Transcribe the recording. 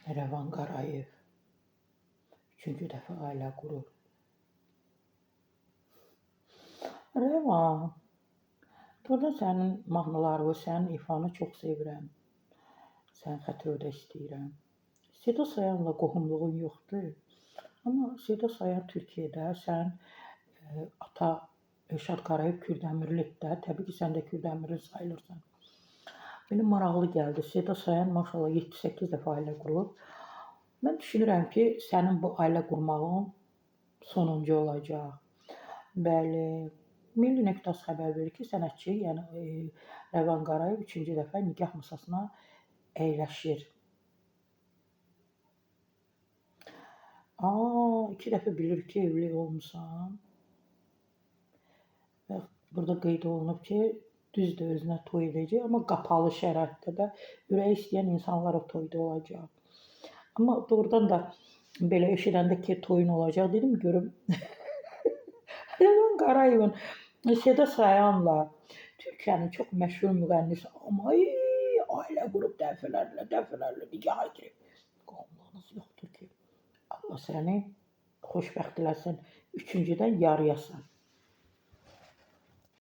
Rəvan Qarayev üçüncü dəfə ailə qurur. Rəvan, doğrudan sənin mahnılarını, sənin ifanı çox sevirəm. Sənin xətrə istəyirəm. Seda Sayanla qohumluğun yoxdur. Amma Seda Sayan Türkiyədə, sən ata Elşad Qarayev Kürdəmirlidir də, təbii ki, sən də Kürdəmirli sayılırsan. Belə maraqlı gəldi. Seda Sayan maşallah 7-8 dəfə ailə qurub. Mən düşünürəm ki, sənin bu ailə qurmağın sonuncu olacaq. Bəli, Milli Nöqtəsi xəbər verir ki, sənətçi, yəni Rəvan Qarayev 3-cü dəfə nikah masasına əyləşir. 2 dəfə bilir ki, evli olmusan. Burada qeyd olunub ki, düzdür, özünə toy edəcək, amma qapalı şəraitdə də ürəyi istəyən insanlar o toyda olacaq. Amma doğrudan da belə eşidəndə ki, toyun olacaq, dedim görüm. Rəvan Qarayevin Seda Sayanla Türkiyənin çox məşhur müğənnisi, amma ailə qurub dəfələrlə nikah edir. Qohumluğunuz yoxdur ki, Allah səni xoşbəxt eləsin, üçüncüdən yarıyasan.